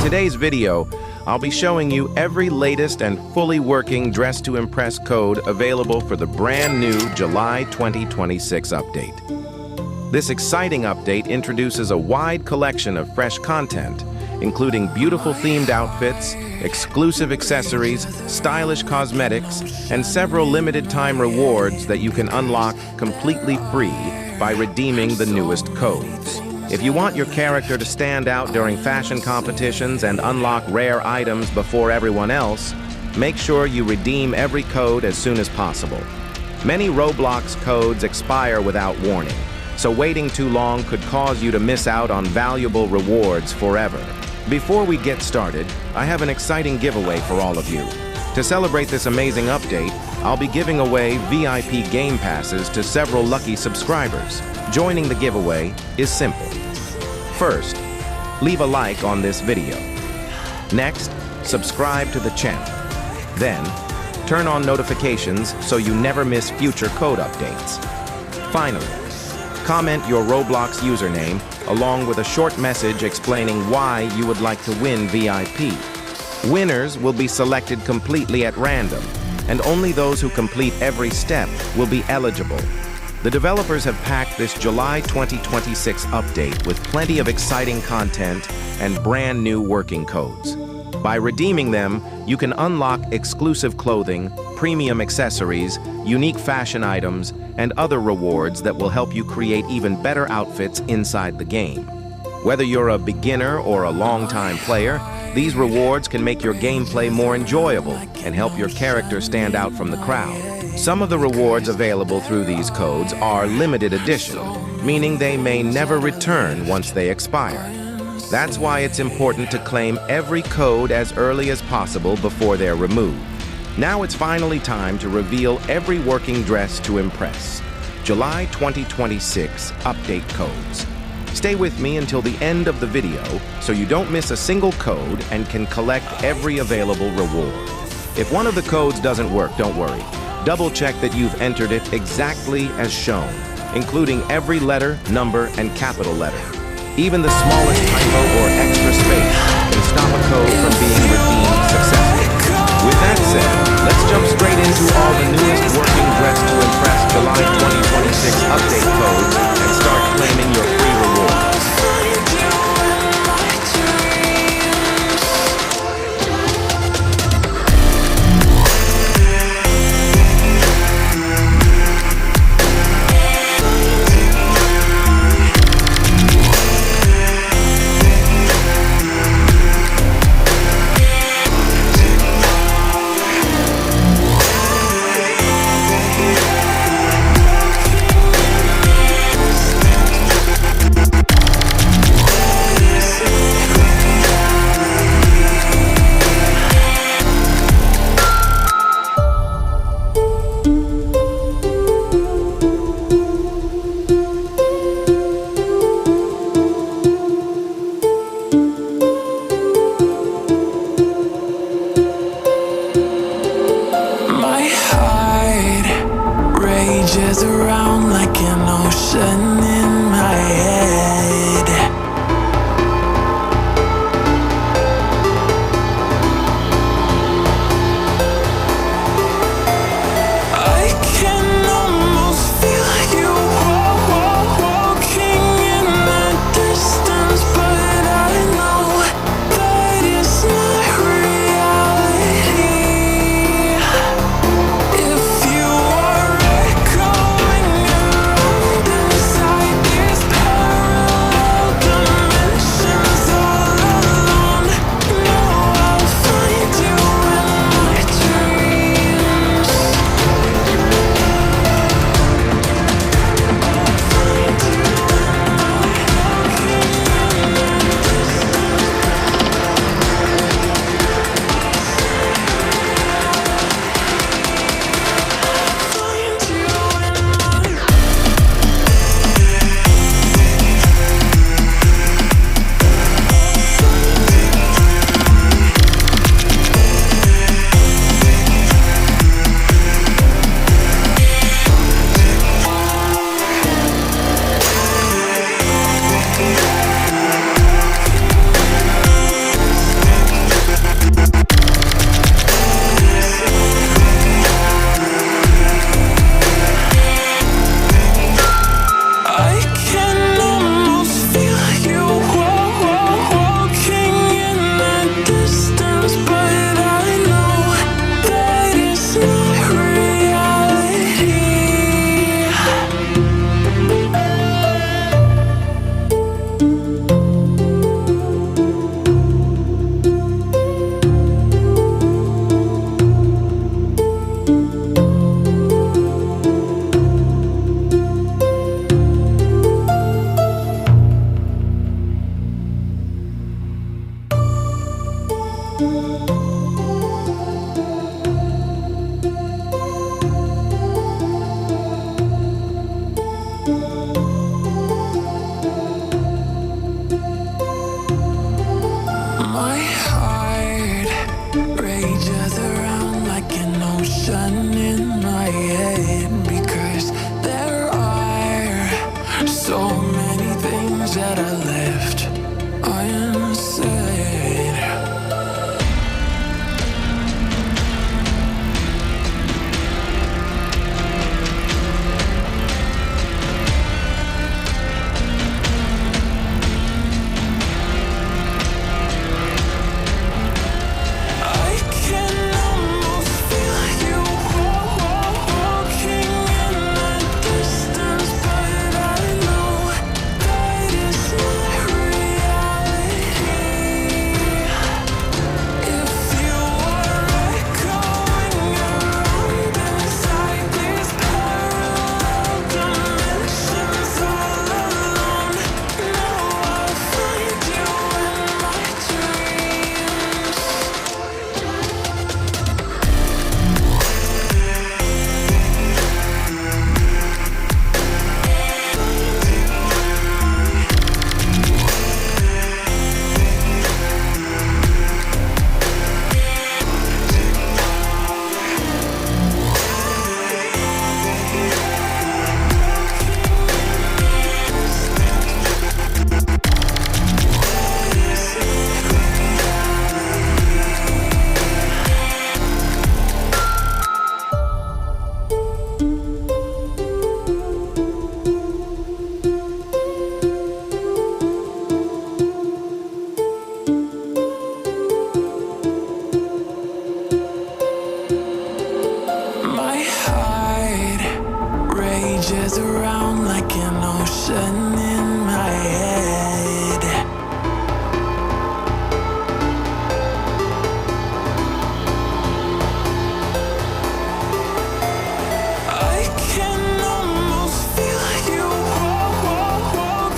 today's video, I'll be showing you every latest and fully working Dress to Impress code available for the brand new July 2026 update. This exciting update introduces a wide collection of fresh content, including beautiful themed outfits, exclusive accessories, stylish cosmetics, and several limited-time rewards that you can unlock completely free by redeeming the newest codes. If you want your character to stand out during fashion competitions and unlock rare items before everyone else, make sure you redeem every code as soon as possible. Many Roblox codes expire without warning, so waiting too long could cause you to miss out on valuable rewards forever. Before we get started, I have an exciting giveaway for all of you. To celebrate this amazing update, I'll be giving away VIP game passes to several lucky subscribers. Joining the giveaway is simple. First, leave a like on this video. Next, subscribe to the channel. Then, turn on notifications so you never miss future code updates. Finally, comment your Roblox username along with a short message explaining why you would like to win VIP. Winners will be selected completely at random, and only those who complete every step will be eligible. The developers have packed this July 2026 update with plenty of exciting content and brand new working codes. By redeeming them, you can unlock exclusive clothing, premium accessories, unique fashion items, and other rewards that will help you create even better outfits inside the game. Whether you're a beginner or a long-time player, these rewards can make your gameplay more enjoyable and help your character stand out from the crowd. Some of the rewards available through these codes are limited edition, meaning they may never return once they expire. That's why it's important to claim every code as early as possible before they're removed. Now it's finally time to reveal every working Dress to Impress July 2026 update codes. Stay with me until the end of the video so you don't miss a single code and can collect every available reward. If one of the codes doesn't work, don't worry. Double-check that you've entered it exactly as shown, including every letter, number, and capital letter. Even the smallest typo or extra space can stop a code from being redeemed successfully. With that said, let's jump straight into all the newest working Dress to Impress July 2026 update codes and start claiming your free rewards. heart rages around like an ocean in my head, because there are so many things that I left unsaid. My heart rages around like an ocean